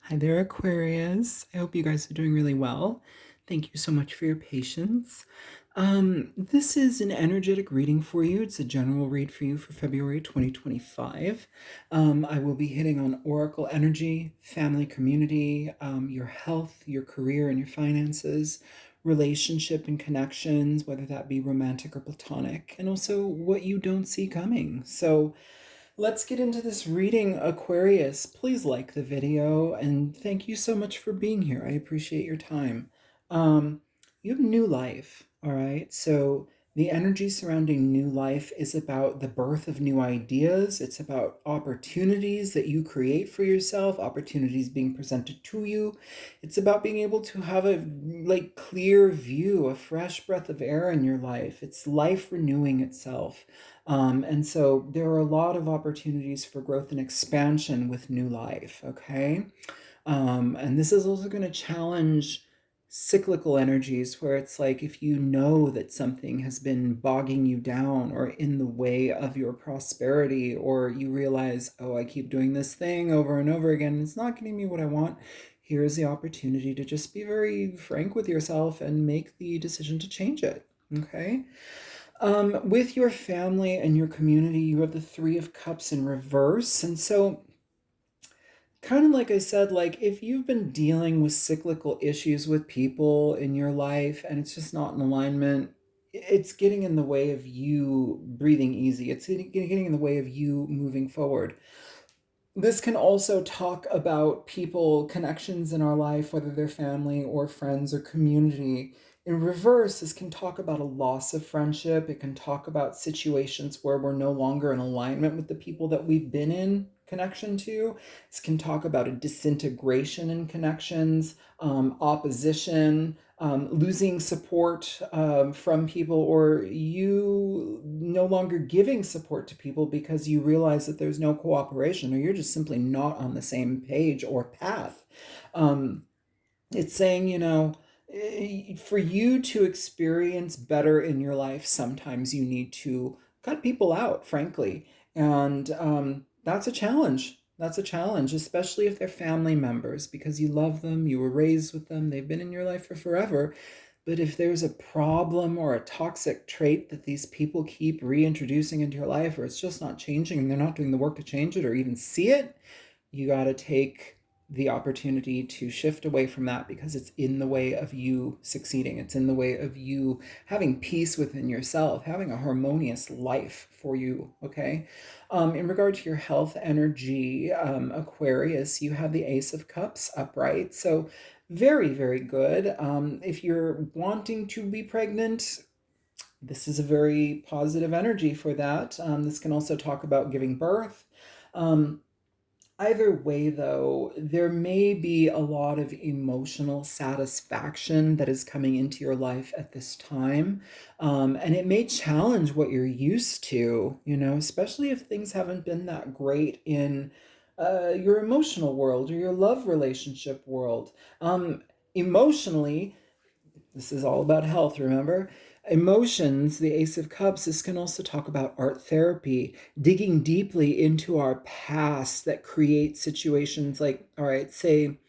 Hi there, Aquarius. I hope you guys are doing really well. Thank you so much for your patience. This is an energetic reading for you. It's a general read for you for February 2025. I will be hitting on oracle energy, family, community, your health, your career, and your finances, relationship and connections, whether that be romantic or platonic, and also what you don't see coming. So, let's get into this reading, Aquarius. Please like the video and thank you so much for being here. I appreciate your time. Um, you have new life, all right? So the energy surrounding new life is about the birth of new ideas. It's about opportunities that you create for yourself, opportunities being presented to you. It's about being able to have a clear view, a fresh breath of air in your life. It's life renewing itself. And so there are a lot of opportunities for growth and expansion with new life, okay? And this is also going to challenge cyclical energies where it's like if you know that something has been bogging you down or in the way of your prosperity, or you realize, oh, I keep doing this thing over and over again, and it's not getting me what I want. Here's the opportunity to just be very frank with yourself and make the decision to change it, okay? With your family and your community, you have the Three of Cups in reverse. And so, kind of like I said, like if you've been dealing with cyclical issues with people in your life and it's just not in alignment, it's getting in the way of you breathing easy. It's getting in the way of you moving forward. This can also talk about people, connections in our life, whether they're family or friends or community. In reverse, this can talk about a loss of friendship. It can talk about situations where we're no longer in alignment with the people that we've been in connection to. This can talk about a disintegration in connections, opposition, losing support from people, or you no longer giving support to people because you realize that there's no cooperation or you're just simply not on the same page or path. Um, it's saying, for you to experience better in your life, sometimes you need to cut people out, frankly. And that's a challenge. That's a challenge, especially if they're family members, because you love them, you were raised with them, they've been in your life for forever. But if there's a problem or a toxic trait that these people keep reintroducing into your life, or it's just not changing and they're not doing the work to change it or even see it, you got to take the opportunity to shift away from that because it's in the way of you succeeding. It's in the way of you having peace within yourself, having a harmonious life for you, okay? In regard to your health energy, Aquarius, you have the Ace of Cups upright. So very, very good. If you're wanting to be pregnant, this is a very positive energy for that. This can also talk about giving birth. Um, Either way, though, there may be a lot of emotional satisfaction that is coming into your life at this time. And it may challenge what you're used to, especially if things haven't been that great in your emotional world or your love relationship world. Emotionally, this is all about health, remember? Emotions, the Ace of Cups, this can also talk about art therapy, digging deeply into our past that create situations like, all right, say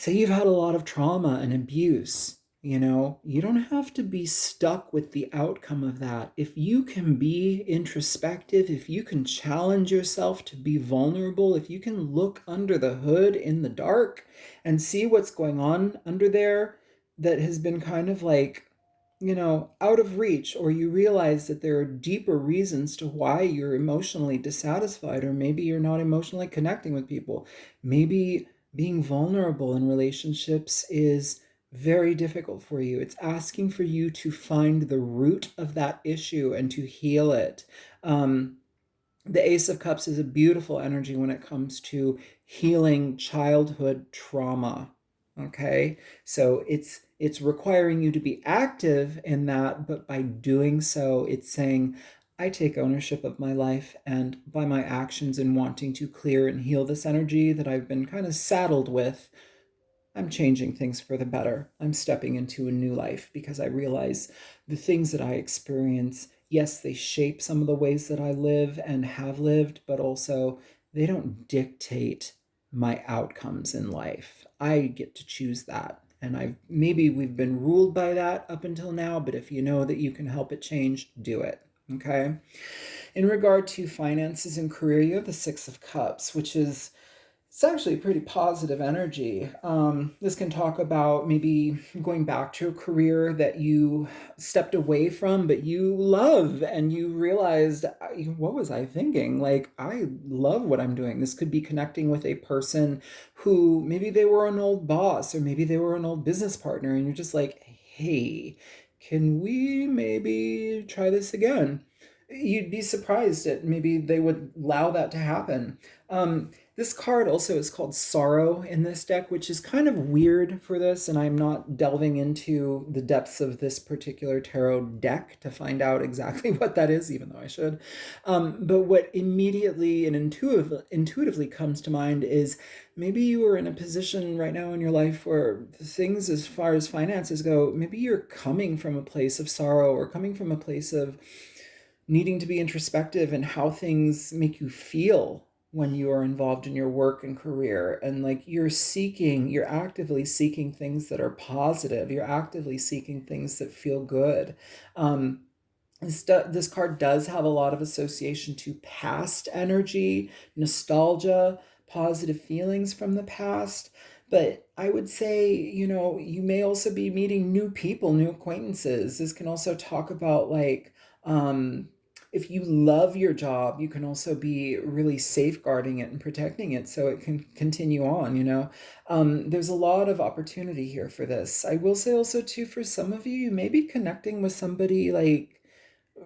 you've had a lot of trauma and abuse. You don't have to be stuck with the outcome of that. If you can be introspective, if you can challenge yourself to be vulnerable, if you can look under the hood in the dark and see what's going on under there that has been kind of like, out of reach, or you realize that there are deeper reasons to why you're emotionally dissatisfied, or maybe you're not emotionally connecting with people. Maybe being vulnerable in relationships is very difficult for you. It's asking for you to find the root of that issue and to heal it. The Ace of Cups is a beautiful energy when it comes to healing childhood trauma. Okay, so it's requiring you to be active in that, but by doing so, it's saying, I take ownership of my life, and by my actions in wanting to clear and heal this energy that I've been kind of saddled with, I'm changing things for the better. I'm stepping into a new life because I realize the things that I experience, yes, they shape some of the ways that I live and have lived, but also they don't dictate my outcomes in life. I get to choose that. And maybe we've been ruled by that up until now, but if you know that you can help it change, do it. Okay. In regard to finances and career, you have the Six of Cups, which is it's actually pretty positive energy. This can talk about maybe going back to a career that you stepped away from, but you love, and you realized, what was I thinking? Like, I love what I'm doing. This could be connecting with a person who maybe they were an old boss, or maybe they were an old business partner, and you're just like, hey, can we maybe try this again? You'd be surprised at maybe they would allow that to happen. This card also is called Sorrow in this deck, which is kind of weird for this, and I'm not delving into the depths of this particular tarot deck to find out exactly what that is, even though I should. But what immediately and intuitively comes to mind is maybe you are in a position right now in your life where things as far as finances go, maybe you're coming from a place of sorrow, or coming from a place of needing to be introspective in how things make you feel when you are involved in your work and career. And like you're actively seeking things that are positive. You're actively seeking things that feel good. This card does have a lot of association to past energy, nostalgia, positive feelings from the past. But I would say, you may also be meeting new people, new acquaintances. This can also talk about like, if you love your job, you can also be really safeguarding it and protecting it so it can continue on. There's a lot of opportunity here for this. I will say also, too, for some of you, you may be connecting with somebody like,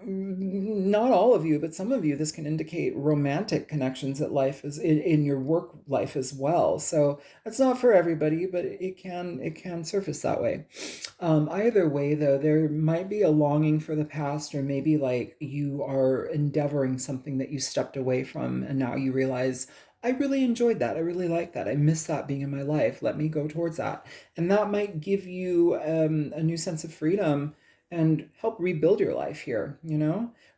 not all of you, but some of you, this can indicate romantic connections that life is in your work life as well. So it's not for everybody, but it can surface that way. Either way, though, there might be a longing for the past, or maybe like you are endeavoring something that you stepped away from, and now you realize, I really enjoyed that. I really like that. I miss that being in my life. Let me go towards that. And that might give you a new sense of freedom and help rebuild your life here,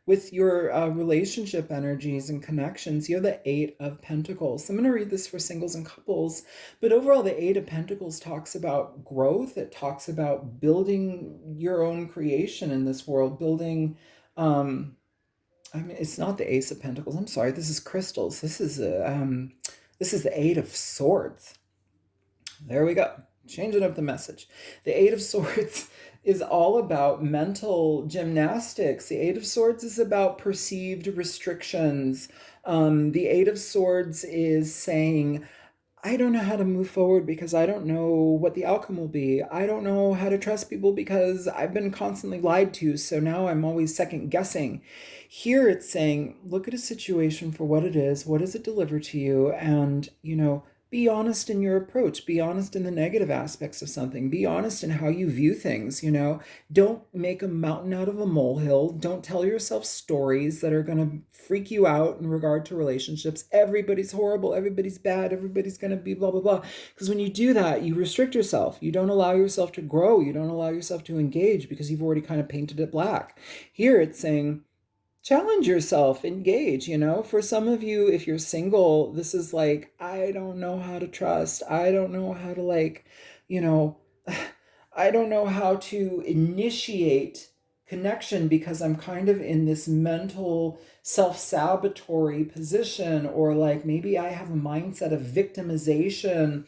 With your relationship energies and connections, you have the Eight of Pentacles. I'm going to read this for singles and couples, but overall, the Eight of Pentacles talks about growth. It talks about building your own creation in this world, building. I mean, it's not the Ace of Pentacles. I'm sorry. This is crystals. This is the Eight of Swords. There we go. Changing up the message. The Eight of Swords is all about mental gymnastics. The Eight of Swords is about perceived restrictions. The Eight of Swords is saying, I don't know how to move forward because I don't know what the outcome will be. I don't know how to trust people because I've been constantly lied to. So now I'm always second guessing. Here it's saying, look at a situation for what it is. What does it deliver to you? And, be honest in your approach. Be honest in the negative aspects of something. Be honest in how you view things. Don't make a mountain out of a molehill. Don't tell yourself stories that are going to freak you out in regard to relationships. Everybody's horrible. Everybody's bad. Everybody's going to be blah, blah, blah. Because when you do that, you restrict yourself. You don't allow yourself to grow. You don't allow yourself to engage because you've already kind of painted it black. Here it's saying, challenge yourself, engage. For some of you, if you're single, this is like, I don't know how to trust. I don't know how to you know I don't know how to initiate connection because I'm kind of in this mental self-sabotatory position, or like maybe I have a mindset of victimization.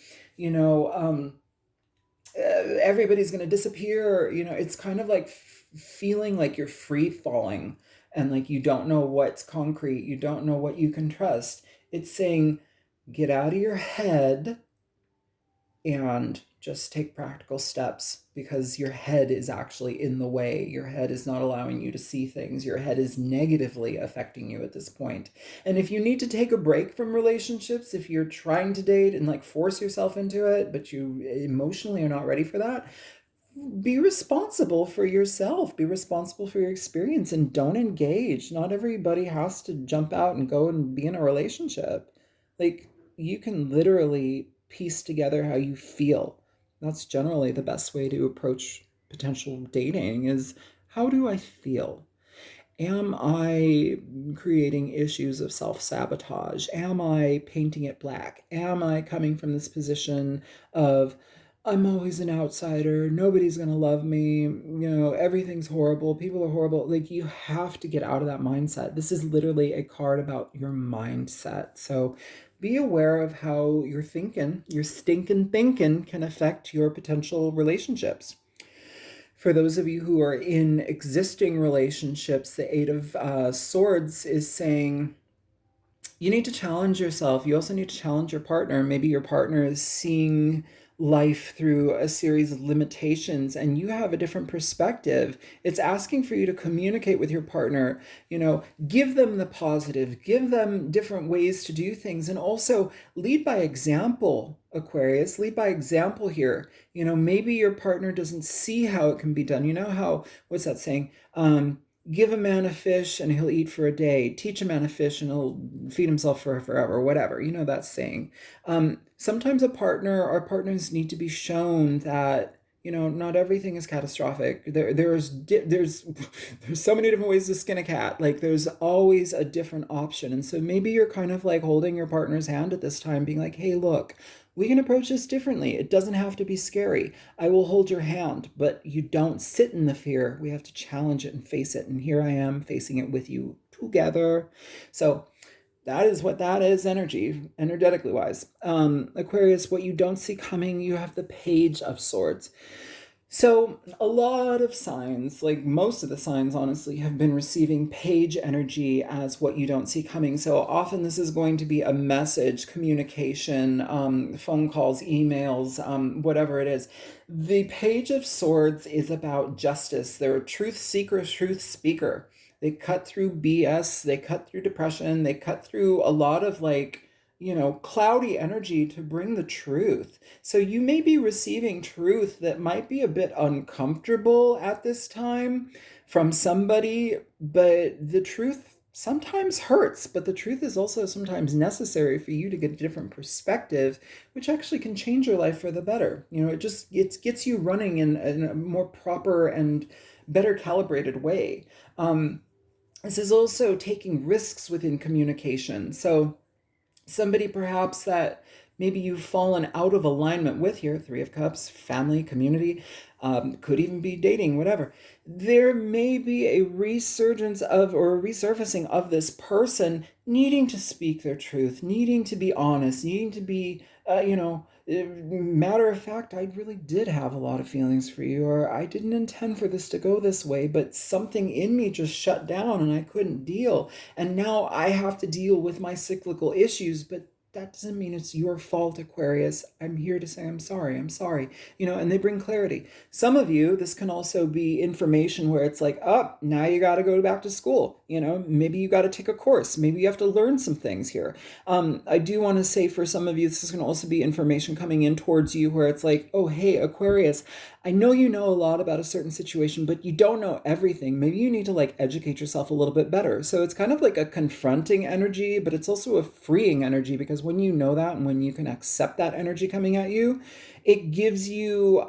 Everybody's going to disappear. It's kind of like feeling like you're free falling, and like you don't know what's concrete, you don't know what you can trust. It's saying, get out of your head and just take practical steps, because your head is actually in the way. Your head is not allowing you to see things. Your head is negatively affecting you at this point. And if you need to take a break from relationships, if you're trying to date and like force yourself into it, but you emotionally are not ready for that, be responsible for yourself. Be responsible for your experience, and don't engage. Not everybody has to jump out and go and be in a relationship. Like, you can literally piece together how you feel. That's generally the best way to approach potential dating, is, how do I feel? Am I creating issues of self-sabotage? Am I painting it black? Am I coming from this position of I'm always an outsider, nobody's gonna love me, everything's horrible, people are horrible. Like, you have to get out of that mindset. This is literally a card about your mindset. So be aware of how your thinking, your stinking thinking, can affect your potential relationships. For those of you who are in existing relationships, the Eight of Swords is saying you need to challenge yourself. You also need to challenge your partner. Maybe your partner is seeing life through a series of limitations and you have a different perspective. It's asking for you to communicate with your partner, give them the positive, give them different ways to do things, and also lead by example, Aquarius. Lead by example here. Maybe your partner doesn't see how it can be done. You know how, what's that saying? Give a man a fish and he'll eat for a day. Teach a man a fish and he'll feed himself for forever, whatever. You know that saying. Sometimes our partners need to be shown that, not everything is catastrophic. There's so many different ways to skin a cat. Like, there's always a different option. And so maybe you're kind of like holding your partner's hand at this time, being like, hey, look, we can approach this differently. It doesn't have to be scary. I will hold your hand, but you don't sit in the fear. We have to challenge it and face it. And here I am facing it with you together. So that is what that is, energetically wise. Aquarius, what you don't see coming, you have the Page of Swords. So a lot of signs, like most of the signs, honestly, have been receiving page energy as what you don't see coming. So often this is going to be a message, communication, phone calls, emails, whatever it is. The Page of Swords is about justice. They're a truth seeker, truth speaker. They cut through BS, they cut through depression, they cut through a lot of cloudy energy to bring the truth. So you may be receiving truth that might be a bit uncomfortable at this time from somebody, but the truth sometimes hurts, but the truth is also sometimes necessary for you to get a different perspective, which actually can change your life for the better. It gets you running in a more proper and better calibrated way. This is also taking risks within communication. So somebody perhaps that maybe you've fallen out of alignment with here, Three of Cups, family, community, could even be dating, whatever. There may be a resurgence of or a resurfacing of this person needing to speak their truth, needing to be honest, needing to be, matter of fact, I really did have a lot of feelings for you, or I didn't intend for this to go this way, but something in me just shut down and I couldn't deal. And now I have to deal with my cyclical issues, but that doesn't mean it's your fault, Aquarius. I'm here to say I'm sorry, and they bring clarity. Some of you, this can also be information where it's like, oh, now you got to go back to school. Maybe you got to take a course. Maybe you have to learn some things here. I do want to say for some of you, this can also be information coming in towards you where it's like, oh, hey, Aquarius, I know you know a lot about a certain situation, but you don't know everything. Maybe you need to educate yourself a little bit better. So it's kind of like a confronting energy, but it's also a freeing energy, because when you know that and when you can accept that energy coming at you, it gives you,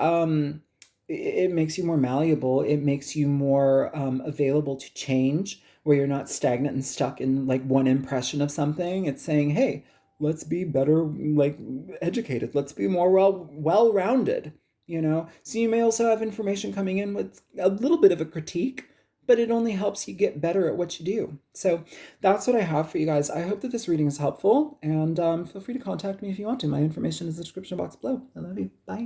it makes you more malleable. It makes you more available to change, where you're not stagnant and stuck in one impression of something. It's saying, hey, let's be better, educated. Let's be more well-rounded. So you may also have information coming in with a little bit of a critique, but it only helps you get better at what you do. So that's what I have for you guys. I hope that this reading is helpful, and feel free to contact me if you want to. My information is in the description box below. I love you. Bye.